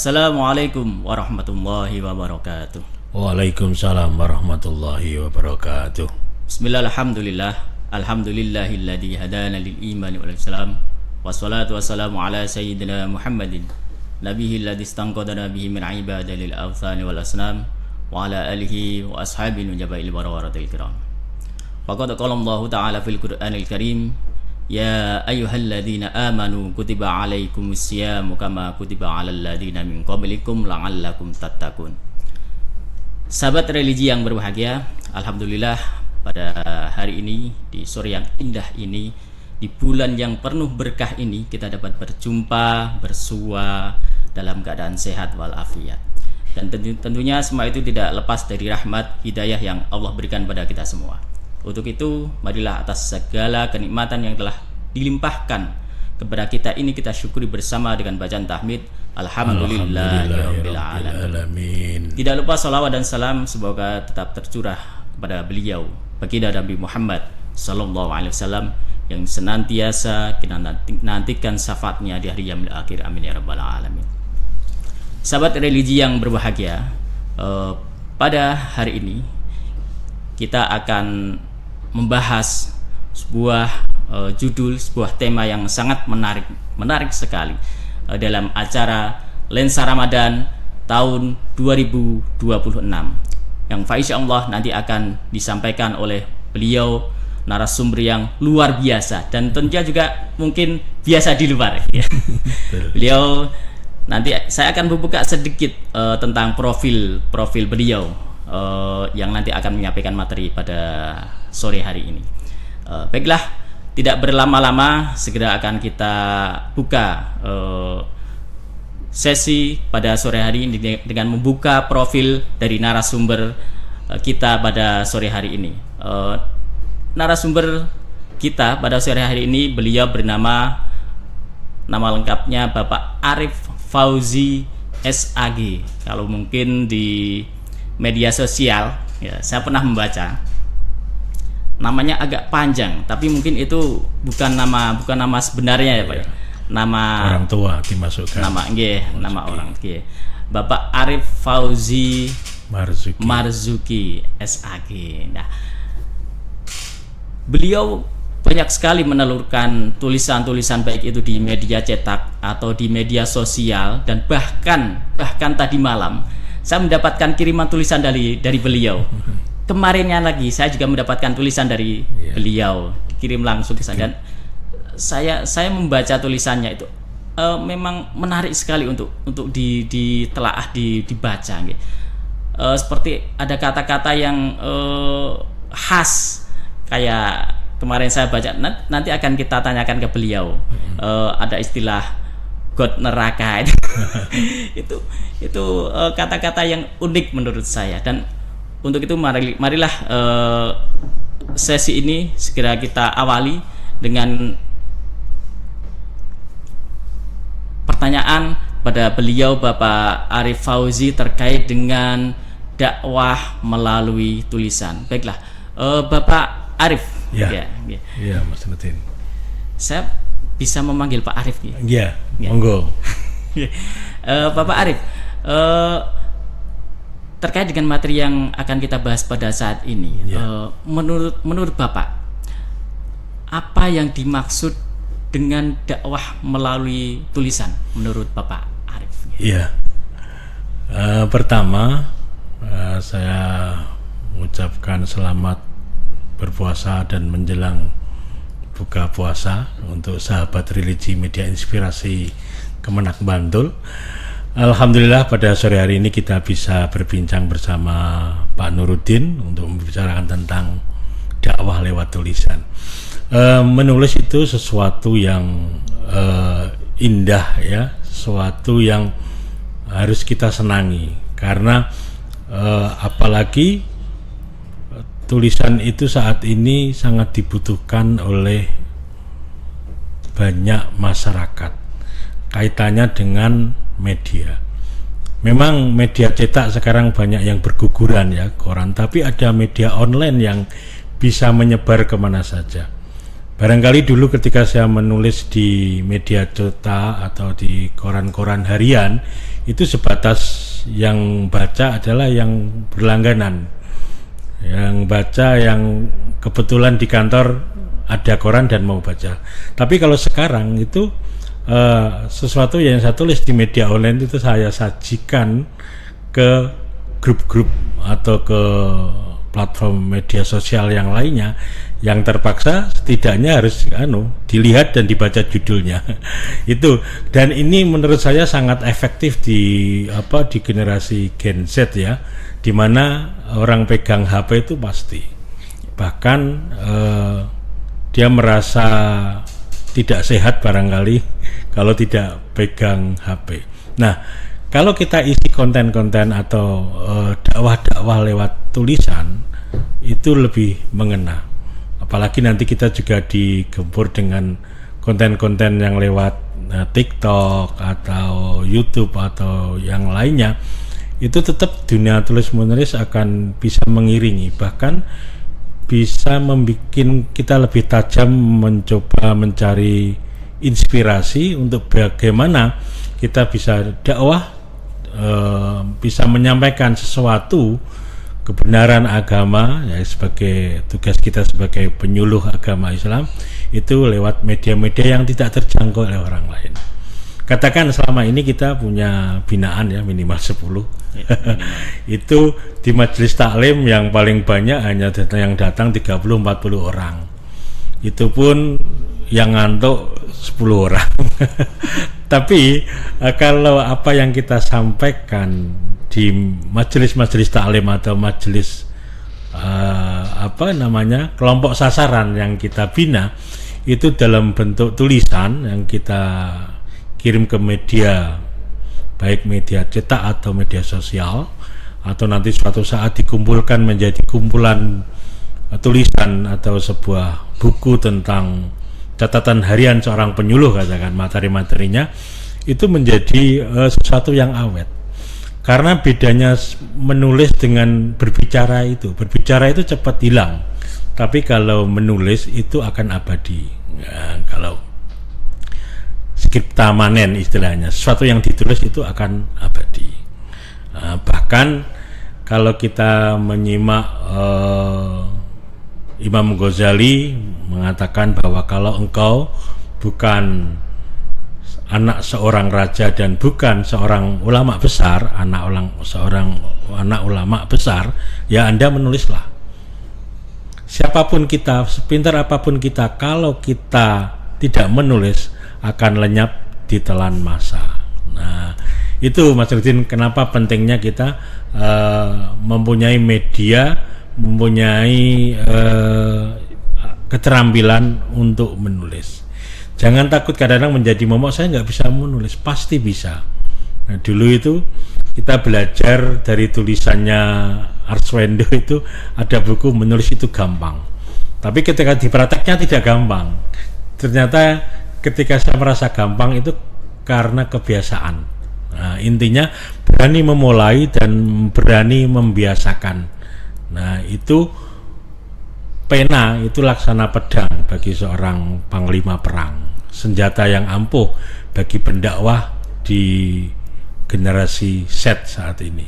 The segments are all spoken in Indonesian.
Assalamualaikum warahmatullahi wabarakatuh. Waalaikumsalam warahmatullahi wabarakatuh. Bismillah, alhamdulillahilladzi hadana lil imani wal islam. Wassalatu wassalamu ala sayyidina Muhammadin nabiyil ladzi istanqadana bihi min ibadil awthani wal asnam wa ala alihi wa ashabihi nujabail barawaratil kiram. Faqad qala Allah ta'ala fil Qur'anil Karim, ya ayyuhalladzina amanu kutiba alaikumus syiyamu kama kutiba alal ladzina min qablikum la'allakum tattaqun. Sahabat religi yang berbahagia, alhamdulillah pada hari ini, di sore yang indah ini, di bulan yang penuh berkah ini, kita dapat berjumpa, bersua dalam keadaan sehat walafiat. Dan tentunya semua itu tidak lepas dari rahmat hidayah yang Allah berikan pada kita semua. Untuk itu, marilah atas segala kenikmatan yang telah dilimpahkan kepada kita ini, kita syukuri bersama dengan bacaan tahmid Alhamdulillahirabbil alamin. Tidak lupa salawat dan salam semoga tetap tercurah kepada beliau, baginda Nabi Muhammad sallallahu alaihi wasallam, yang senantiasa kita nantikan syafaatnya di hari yaumil akhir. Amin ya rabbal alamin. Sahabat religi yang berbahagia, pada hari ini kita akan membahas sebuah judul, sebuah tema yang sangat menarik sekali dalam acara Lensa Ramadan tahun 2026 yang insyaallah nanti akan disampaikan oleh beliau, narasumber yang luar biasa dan tentunya juga mungkin biasa di luar ya. Beliau nanti saya akan membuka sedikit tentang profil beliau yang nanti akan menyampaikan materi pada sore hari ini. Baiklah, tidak berlama-lama, segera akan kita buka sesi pada sore hari ini dengan membuka profil dari narasumber kita pada sore hari ini. Narasumber kita pada sore hari ini, beliau bernama, nama lengkapnya Bapak Arif Fauzi SAG. Kalau mungkin di media sosial ya, saya pernah membaca namanya agak panjang, tapi mungkin itu bukan nama sebenarnya ya Pak ya. Nama orang tua dimasukkan. Nama orang Bapak Arif Fauzi Marzuki SAG. Nah, beliau banyak sekali menelurkan tulisan-tulisan baik itu di media cetak atau di media sosial, dan bahkan tadi malam saya mendapatkan kiriman tulisan dari beliau. Kemarinnya lagi saya juga mendapatkan tulisan dari beliau, dikirim langsung ke saya, dan saya membaca tulisannya itu memang menarik sekali untuk ditelaah, dibaca. Seperti ada kata-kata yang khas, kayak kemarin saya baca, nanti akan kita tanyakan ke beliau. Ada istilah God neraka itu kata-kata yang unik menurut saya, dan untuk itu marilah sesi ini segera kita awali dengan pertanyaan pada beliau Bapak Arif Fauzi terkait dengan dakwah melalui tulisan. Baiklah, Bapak Arif. Ya, Mas Nutin. Saya bisa memanggil Pak Arif ya? Iya, monggo. Bapak Arif, terkait dengan materi yang akan kita bahas pada saat ini, menurut Bapak, apa yang dimaksud dengan dakwah melalui tulisan menurut Bapak Arif? Iya. Pertama, saya mengucapkan selamat berpuasa dan menjelang buka puasa untuk sahabat religi media inspirasi Kemenak Bantul. Alhamdulillah pada sore hari ini kita bisa berbincang bersama Pak Nuruddin untuk membicarakan tentang dakwah lewat tulisan. Menulis itu sesuatu yang indah ya, sesuatu yang harus kita senangi, karena apalagi tulisan itu saat ini sangat dibutuhkan oleh banyak masyarakat kaitannya dengan media. Memang media cetak sekarang banyak yang berguguran ya, koran, tapi ada media online yang bisa menyebar kemana saja. Barangkali dulu ketika saya menulis di media cetak atau di koran-koran harian, itu sebatas yang baca adalah yang berlangganan, yang baca yang kebetulan di kantor ada koran dan mau baca. Tapi kalau sekarang itu sesuatu yang saya tulis di media online itu saya sajikan ke grup-grup atau ke platform media sosial yang lainnya, yang terpaksa setidaknya harus dilihat dan dibaca judulnya. Itu, dan ini menurut saya sangat efektif di generasi Gen Z ya, di mana orang pegang HP itu pasti, bahkan dia merasa tidak sehat barangkali kalau tidak pegang HP. Nah, kalau kita isi konten-konten atau dakwah-dakwah lewat tulisan, itu lebih mengena. Apalagi nanti kita juga digempur dengan konten-konten yang lewat TikTok atau YouTube atau yang lainnya, itu tetap dunia tulis-menulis akan bisa mengiringi, bahkan bisa membuat kita lebih tajam mencoba mencari inspirasi untuk bagaimana kita bisa dakwah, bisa menyampaikan sesuatu kebenaran agama ya, sebagai tugas kita sebagai penyuluh agama Islam itu lewat media-media yang tidak terjangkau oleh orang lain. Katakan selama ini kita punya binaan ya minimal 10 ya, itu di majelis taklim yang paling banyak hanya yang datang 30-40 orang, itu pun yang ngantuk 10 orang. Tapi kalau apa yang kita sampaikan di majelis-majelis taklim atau majelis kelompok sasaran yang kita bina itu dalam bentuk tulisan yang kita kirim ke media, baik media cetak atau media sosial, atau nanti suatu saat dikumpulkan menjadi kumpulan tulisan atau sebuah buku tentang catatan harian seorang penyuluh, katakan materi-materinya, itu menjadi sesuatu yang awet. Karena bedanya menulis dengan berbicara itu cepat hilang, tapi kalau menulis itu akan abadi. Nah, kalau skripta manen istilahnya, sesuatu yang ditulis itu akan abadi. Bahkan kalau kita menyimak Imam Ghazali mengatakan bahwa kalau engkau bukan anak seorang raja dan bukan seorang ulama besar, anak ulama besar, ya Anda menulislah. Siapapun kita, sepintar apapun kita, kalau kita tidak menulis akan lenyap ditelan masa. Nah, itu Mas Rudin, kenapa pentingnya kita mempunyai media, mempunyai keterampilan untuk menulis. Jangan takut kadang-kadang menjadi momok, saya nggak bisa menulis, pasti bisa. Nah, dulu itu kita belajar dari tulisannya Arswendo, itu ada buku menulis itu gampang, tapi ketika diprakteknya tidak gampang. Ternyata ketika saya merasa gampang itu karena kebiasaan. Nah, intinya berani memulai dan berani membiasakan. Nah, itu pena itu laksana pedang bagi seorang panglima perang, senjata yang ampuh bagi pendakwah di generasi Z saat ini.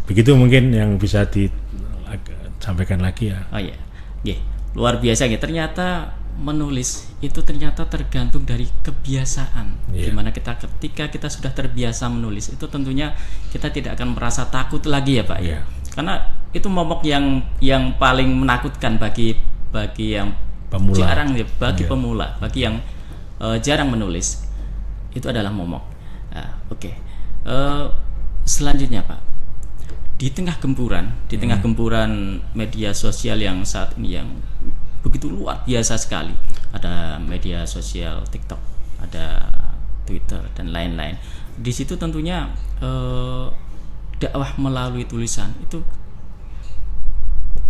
Begitu mungkin yang bisa disampaikan lagi ya. Oh iya, luar biasa ya. Ternyata menulis itu ternyata tergantung dari kebiasaan. Dimana ketika kita sudah terbiasa menulis, itu tentunya kita tidak akan merasa takut lagi ya Pak. Karena itu momok yang paling menakutkan bagi yang pemula. Jarang ya, bagi pemula, bagi yang jarang menulis, itu adalah momok. Selanjutnya Pak, di tengah gempuran media sosial yang saat ini yang begitu luar biasa sekali, ada media sosial TikTok, ada Twitter dan lain-lain. Di situ tentunya dakwah melalui tulisan itu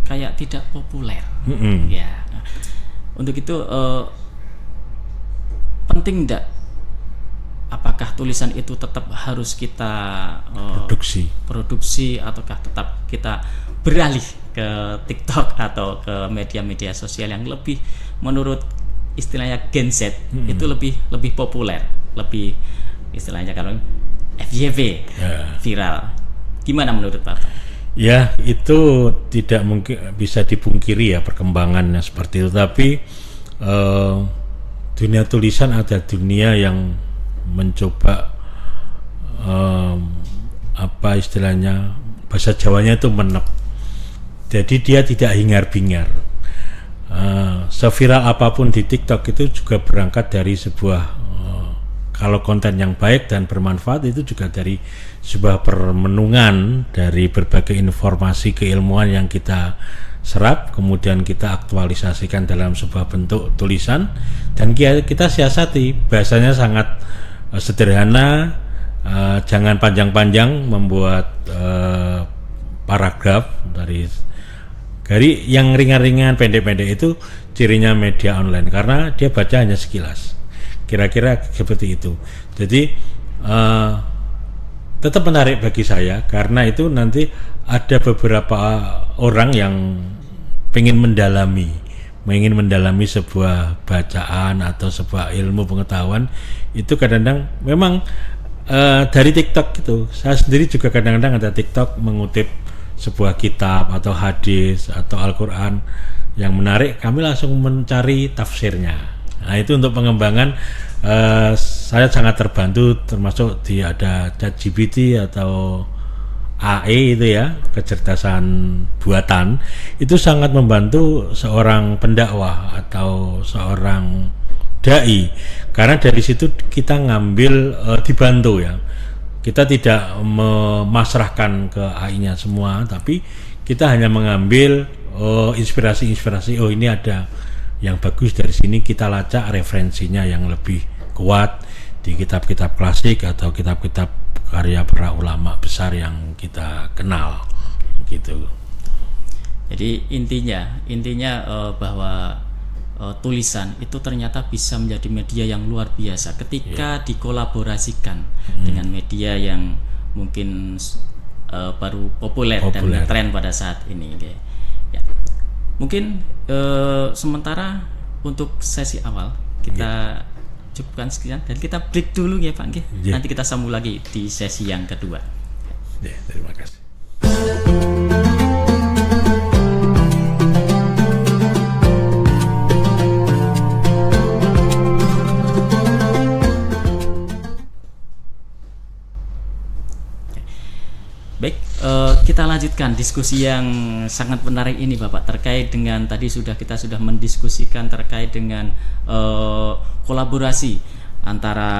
kayak tidak populer. Ya, untuk itu penting enggak? Apakah tulisan itu tetap harus kita produksi ataukah tetap kita beralih ke TikTok atau ke media-media sosial yang lebih menurut istilahnya Gen Z itu lebih populer, lebih istilahnya kalau FYP viral. Gimana menurut Bapak? Ya, itu tidak mungkin bisa dipungkiri ya perkembangannya seperti itu. Tapi dunia tulisan ada dunia yang mencoba apa istilahnya, bahasa Jawanya itu menep. Jadi dia tidak hingar-bingar. Seviral apapun di TikTok itu juga berangkat dari sebuah kalau konten yang baik dan bermanfaat itu juga dari sebuah permenungan dari berbagai informasi keilmuan yang kita serap, kemudian kita aktualisasikan dalam sebuah bentuk tulisan dan kita siasati. Bahasanya sangat sederhana, jangan panjang-panjang membuat paragraf dari yang ringan-ringan, pendek-pendek. Itu cirinya media online karena dia baca hanya sekilas. Kira-kira seperti itu. Jadi tetap menarik bagi saya karena itu nanti ada beberapa orang yang ingin mendalami sebuah bacaan atau sebuah ilmu pengetahuan. Itu kadang-kadang memang dari TikTok itu. Saya sendiri juga kadang-kadang ada TikTok mengutip sebuah kitab atau hadis atau Al-Quran yang menarik, kami langsung mencari tafsirnya. Nah, itu untuk pengembangan saya sangat terbantu, termasuk ada ChatGPT atau AI itu ya, kecerdasan buatan. Itu sangat membantu seorang pendakwah atau seorang dai, karena dari situ kita ngambil dibantu ya. Kita tidak memasrahkan ke AI-nya semua, tapi kita hanya mengambil inspirasi-inspirasi. Oh, ini ada yang bagus dari sini, kita lacak referensinya yang lebih kuat di kitab-kitab klasik atau kitab-kitab karya para ulama besar yang kita kenal gitu. Jadi intinya bahwa tulisan itu ternyata bisa menjadi media yang luar biasa ketika dikolaborasikan dengan media yang mungkin baru populer dan ngetren pada saat ini. Ya. Mungkin sementara untuk sesi awal kita cukupkan sekian dan kita break dulu ya Pak. Nanti kita sambung lagi di sesi yang kedua. Terima kasih. Baik, kita lanjutkan diskusi yang sangat menarik ini Bapak, terkait dengan tadi kita sudah mendiskusikan terkait dengan kolaborasi antara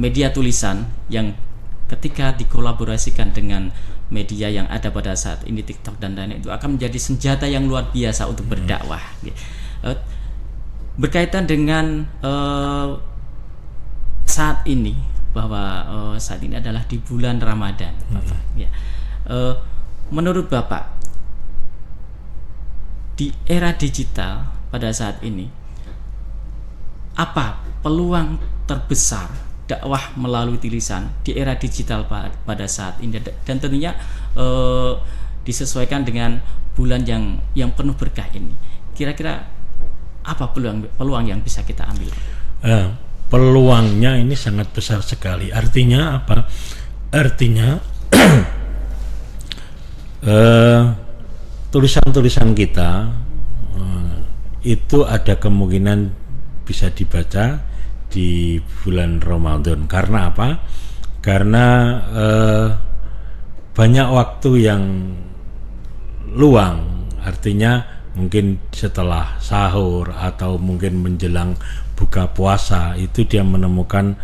media tulisan yang ketika dikolaborasikan dengan media yang ada pada saat ini TikTok dan lain-lain, itu akan menjadi senjata yang luar biasa untuk berdakwah. Berkaitan dengan saat ini, bahwa saat ini adalah di bulan Ramadan, Bapak. Ya. Menurut Bapak, di era digital pada saat ini, apa peluang terbesar dakwah melalui tulisan di era digital pada saat ini, dan tentunya disesuaikan dengan bulan yang penuh berkah ini? Kira-kira apa peluang yang bisa kita ambil? Peluangnya ini sangat besar sekali. Artinya apa? Artinya tulisan-tulisan kita itu ada kemungkinan bisa dibaca di bulan Ramadan. Karena apa? Karena banyak waktu yang luang. Artinya mungkin setelah sahur atau mungkin menjelang buka puasa, itu dia menemukan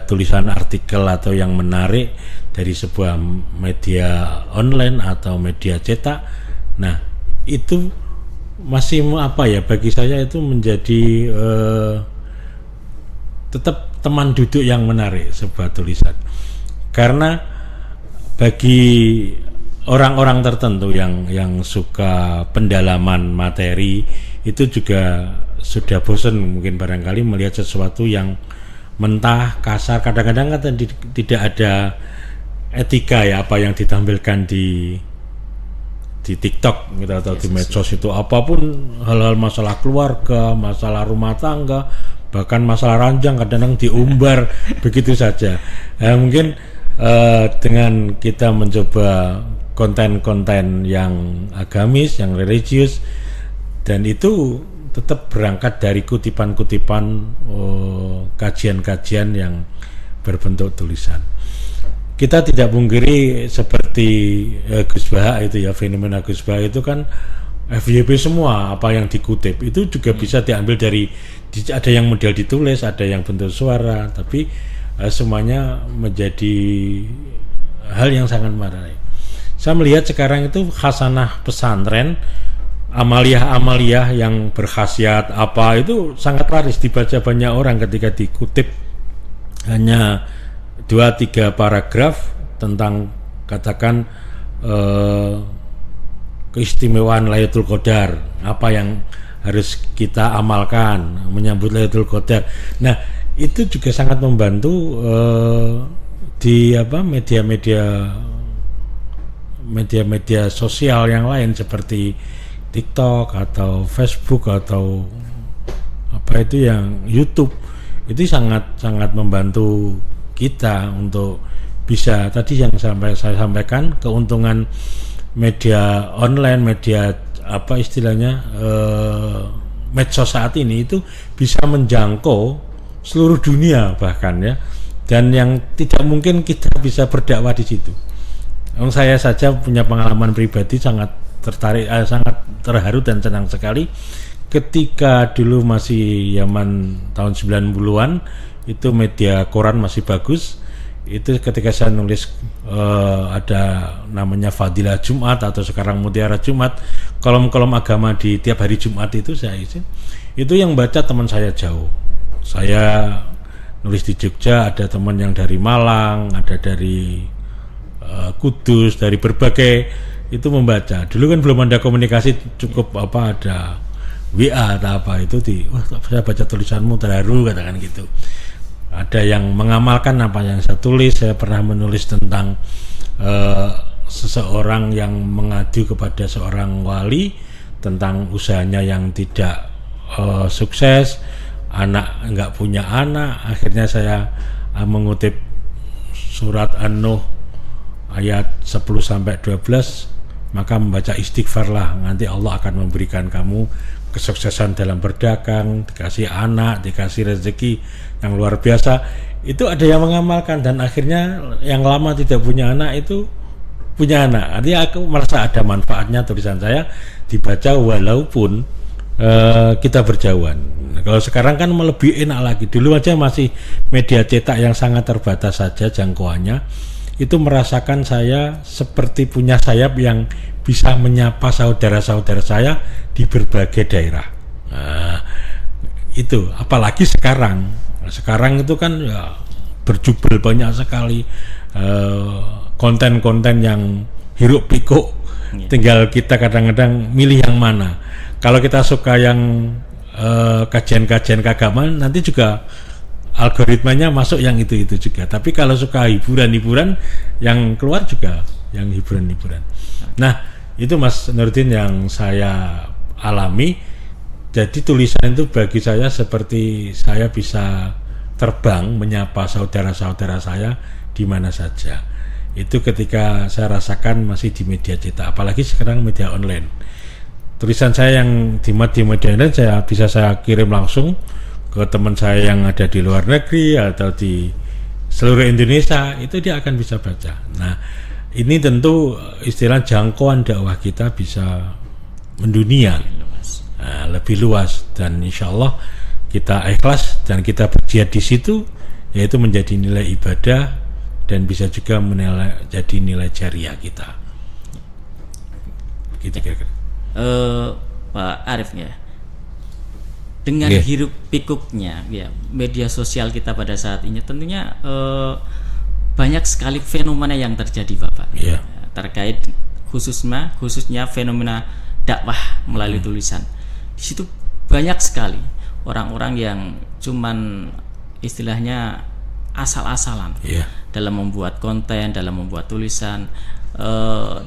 tulisan artikel atau yang menarik dari sebuah media online atau media cetak. Nah, itu masih bagi saya itu menjadi tetap teman duduk yang menarik sebuah tulisan. Karena bagi orang-orang tertentu yang suka pendalaman materi, itu juga sudah bosan mungkin barangkali melihat sesuatu yang mentah, kasar. Kadang-kadang kan tidak ada etika ya, apa yang ditampilkan di TikTok gitu, atau di medsos itu, apapun hal-hal masalah keluarga, masalah rumah tangga, bahkan masalah ranjang kadang-kadang diumbar begitu saja. Mungkin dengan kita mencoba konten-konten yang agamis, yang religius, dan itu tetap berangkat dari kutipan-kutipan kajian-kajian yang berbentuk tulisan. Kita tidak pungkiri seperti Gus Baha itu ya, fenomena Gus Baha itu kan FYP semua, apa yang dikutip itu juga bisa diambil dari, ada yang model ditulis, ada yang bentuk suara, tapi semuanya menjadi hal yang sangat menarik. Saya melihat sekarang itu khasanah pesantren, amaliyah-amaliyah yang berkhasiat apa itu sangat laris dibaca banyak orang ketika dikutip hanya 2-3 paragraf tentang katakan keistimewaan Lailatul Qadar, apa yang harus kita amalkan menyambut Lailatul Qadar. Nah, itu juga sangat membantu di media-media sosial yang lain seperti TikTok atau Facebook atau apa itu yang YouTube. Itu sangat membantu kita untuk bisa, tadi yang saya sampaikan, keuntungan media online, media apa istilahnya medsos saat ini itu bisa menjangkau seluruh dunia bahkan ya, dan yang tidak mungkin kita bisa berdakwah di situ. Saya saja punya pengalaman pribadi sangat tertarik, sangat terharu dan senang sekali ketika dulu masih zaman tahun 90-an itu media koran masih bagus. Itu ketika saya nulis ada namanya Fadilah Jumat atau sekarang Mutiara Jumat, kolom-kolom agama di tiap hari Jumat itu saya isi. Itu yang baca teman saya jauh. Saya nulis di Jogja, ada teman yang dari Malang, ada dari Kudus, dari berbagai itu membaca. Dulu kan belum ada komunikasi cukup ada WA atau apa, itu saya baca tulisanmu terharu katakan gitu. Ada yang mengamalkan apa yang saya tulis. Saya pernah menulis tentang seseorang yang mengadu kepada seorang wali tentang usahanya yang tidak sukses, nggak punya anak. Akhirnya saya mengutip surat An-Nuh ayat 10-12, maka membaca istighfarlah, nanti Allah akan memberikan kamu kesuksesan dalam berdagang, dikasih anak, dikasih rezeki yang luar biasa. Itu ada yang mengamalkan, dan akhirnya yang lama tidak punya anak itu punya anak. Artinya aku merasa ada manfaatnya tulisan saya dibaca walaupun kita berjauhan. Kalau sekarang kan lebih enak lagi. Dulu aja masih media cetak yang sangat terbatas saja jangkauannya. Itu merasakan saya seperti punya sayap yang bisa menyapa saudara-saudara saya di berbagai daerah. Nah, itu apalagi sekarang itu kan ya, berjubel banyak sekali konten-konten yang hiruk pikuk. Tinggal kita kadang-kadang milih yang mana. Kalau kita suka yang kajian-kajian keagamaan, nanti juga algoritmanya masuk yang itu juga. Tapi kalau suka hiburan-hiburan, yang keluar juga yang hiburan-hiburan. Nah, itu Mas Nurdin yang saya alami. Jadi tulisan itu bagi saya seperti saya bisa terbang menyapa saudara-saudara saya di mana saja. Itu ketika saya rasakan masih di media cetak, apalagi sekarang media online. Tulisan saya yang di media online saya kirim langsung ke teman saya yang ada di luar negeri atau di seluruh Indonesia, itu dia akan bisa baca. Nah, ini tentu istilah jangkauan dakwah kita bisa mendunia, lebih luas, dan insya Allah kita ikhlas dan kita berjihad di situ, yaitu menjadi nilai ibadah dan bisa juga jadi nilai jariah kita. Gitu kira-kira. Pak Arif ya, dengan hiruk pikuknya ya media sosial kita pada saat ini tentunya banyak sekali fenomena yang terjadi Bapak terkait khususnya fenomena dakwah melalui tulisan. Di situ banyak sekali orang-orang yang cuman istilahnya asal-asalan dalam membuat konten, dalam membuat tulisan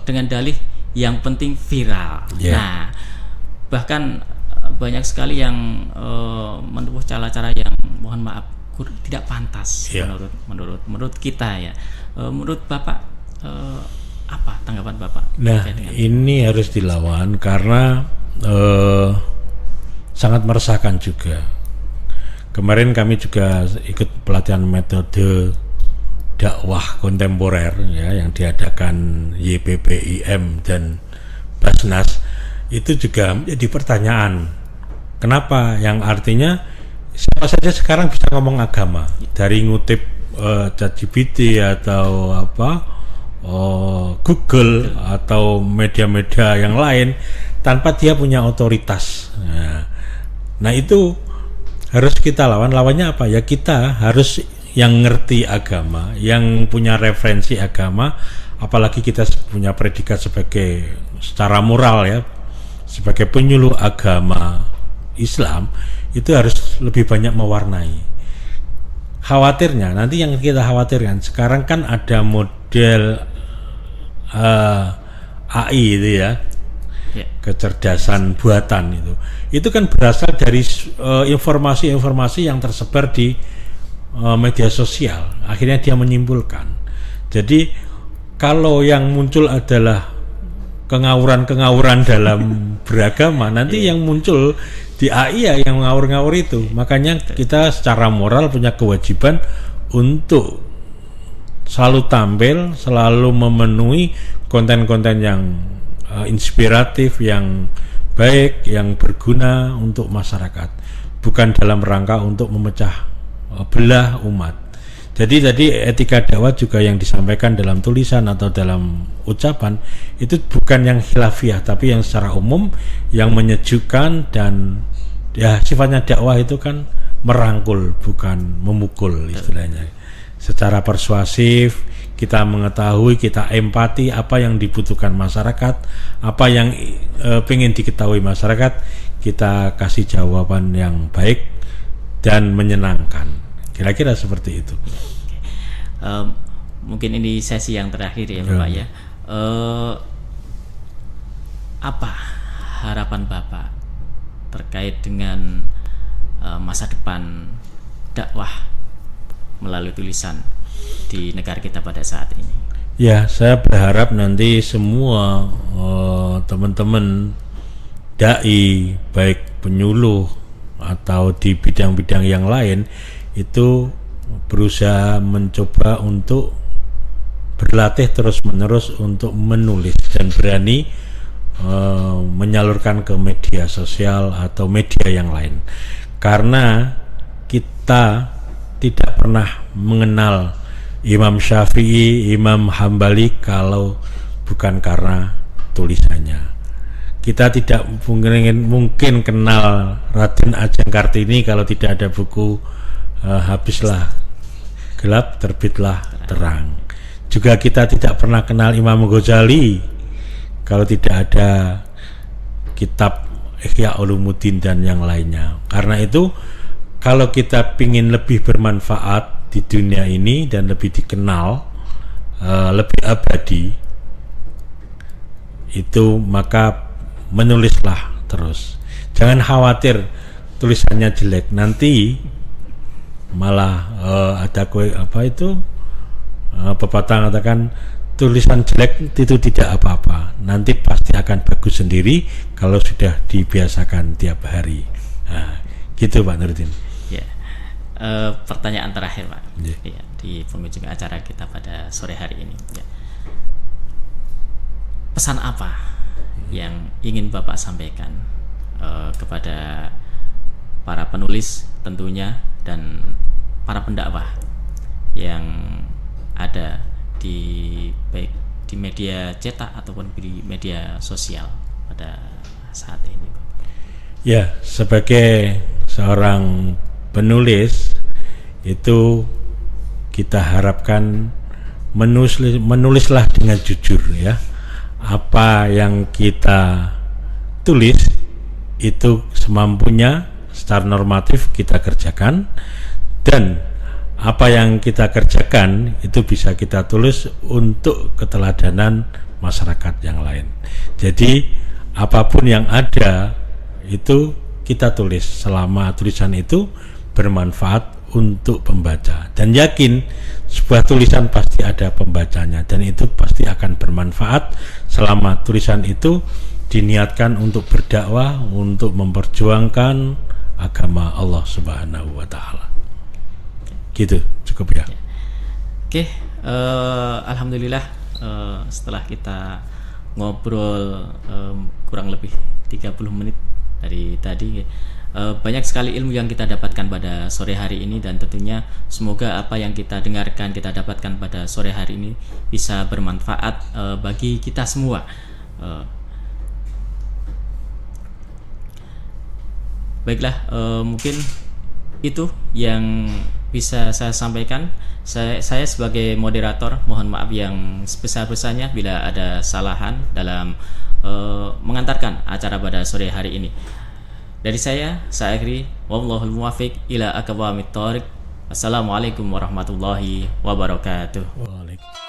dengan dalih yang penting viral. Nah, bahkan banyak sekali yang menempuh cara-cara yang mohon maaf tidak pantas Ya. menurut kita ya. Menurut Bapak apa tanggapan Bapak? Nah, terkait dengan ini harus dilawan karena sangat meresahkan juga. Kemarin kami juga ikut pelatihan metode dakwah kontemporer ya yang diadakan YPPIM dan Basnas. Itu juga menjadi pertanyaan. Kenapa? Yang artinya siapa saja sekarang bisa ngomong agama dari ngutip ChatGPT atau Google atau media-media yang lain tanpa dia punya otoritas. Nah itu harus kita lawan. Lawannya apa? Ya kita harus yang ngerti agama, yang punya referensi agama, apalagi kita punya predikat sebagai secara moral ya, sebagai penyuluh agama Islam, itu harus lebih banyak mewarnai. Khawatirnya nanti yang kita khawatirkan sekarang kan ada model AI itu ya, kecerdasan buatan itu kan berasal dari informasi-informasi yang tersebar di media sosial. Akhirnya dia menyimpulkan. Jadi kalau yang muncul adalah kengawuran-kengawuran dalam beragama, nanti yang muncul di AI ya yang ngawur-ngawur itu. Makanya kita secara moral punya kewajiban untuk selalu tampil, selalu memenuhi konten-konten yang inspiratif, yang baik, yang berguna untuk masyarakat, bukan dalam rangka untuk memecah belah umat. Jadi tadi etika dakwah juga yang disampaikan dalam tulisan atau dalam ucapan itu bukan yang khilafiah, tapi yang secara umum yang menyejukkan, dan ya sifatnya dakwah itu kan merangkul bukan memukul istilahnya. Secara persuasif kita mengetahui, kita empati apa yang dibutuhkan masyarakat, apa yang ingin diketahui masyarakat, kita kasih jawaban yang baik dan menyenangkan. Kira-kira seperti itu. Mungkin ini sesi yang terakhir ya Bapak ya. Apa harapan Bapak terkait dengan masa depan dakwah melalui tulisan di negara kita pada saat ini? Ya, saya berharap nanti semua teman-teman dai, baik penyuluh atau di bidang-bidang yang lain, itu berusaha mencoba untuk berlatih terus-menerus untuk menulis dan berani menyalurkan ke media sosial atau media yang lain. Karena kita tidak pernah mengenal Imam Syafi'i, Imam Hambali kalau bukan karena tulisannya. Kita tidak mungkin kenal Raden Ajeng Kartini kalau tidak ada buku Habislah Gelap, Terbitlah Terang. Juga kita tidak pernah kenal Imam Ghazali kalau tidak ada kitab Ihya Ulumuddin dan yang lainnya. Karena itu kalau kita ingin lebih bermanfaat di dunia ini dan lebih dikenal, lebih abadi, itu maka menulislah terus. Jangan khawatir tulisannya jelek, nanti malah ada pepatah mengatakan tulisan jelek itu tidak apa-apa, nanti pasti akan bagus sendiri kalau sudah dibiasakan tiap hari. Nah, gitu Pak Nurdin. Ya, pertanyaan terakhir Pak, ya, di penghujung acara kita pada sore hari ini. Ya. Pesan apa yang ingin Bapak sampaikan kepada para penulis tentunya dan para pendakwah yang ada di baik di media cetak ataupun di media sosial pada saat ini? Ya, sebagai seorang penulis itu kita harapkan menulislah dengan jujur ya. Apa yang kita tulis itu semampunya secara normatif kita kerjakan, dan apa yang kita kerjakan itu bisa kita tulis untuk keteladanan masyarakat yang lain. Jadi apapun yang ada itu kita tulis selama tulisan itu bermanfaat untuk pembaca, dan yakin sebuah tulisan pasti ada pembacanya, dan itu pasti akan bermanfaat selama tulisan itu diniatkan untuk berdakwah, untuk memperjuangkan agama Allah Subhanahu wa Ta'ala. Gitu, cukup ya. Oke, alhamdulillah setelah kita ngobrol kurang lebih 30 menit dari tadi, banyak sekali ilmu yang kita dapatkan pada sore hari ini, dan tentunya semoga apa yang kita dengarkan, kita dapatkan pada sore hari ini bisa bermanfaat bagi kita semua. Baiklah, mungkin itu yang bisa saya sampaikan. Saya sebagai moderator mohon maaf yang sebesar-besarnya bila ada kesalahan dalam mengantarkan acara pada sore hari ini. Dari saya akhiri, wallahul muwaffiq ila aqwamit thoriq. Assalamualaikum warahmatullahi wabarakatuh. Waalaikumsalam.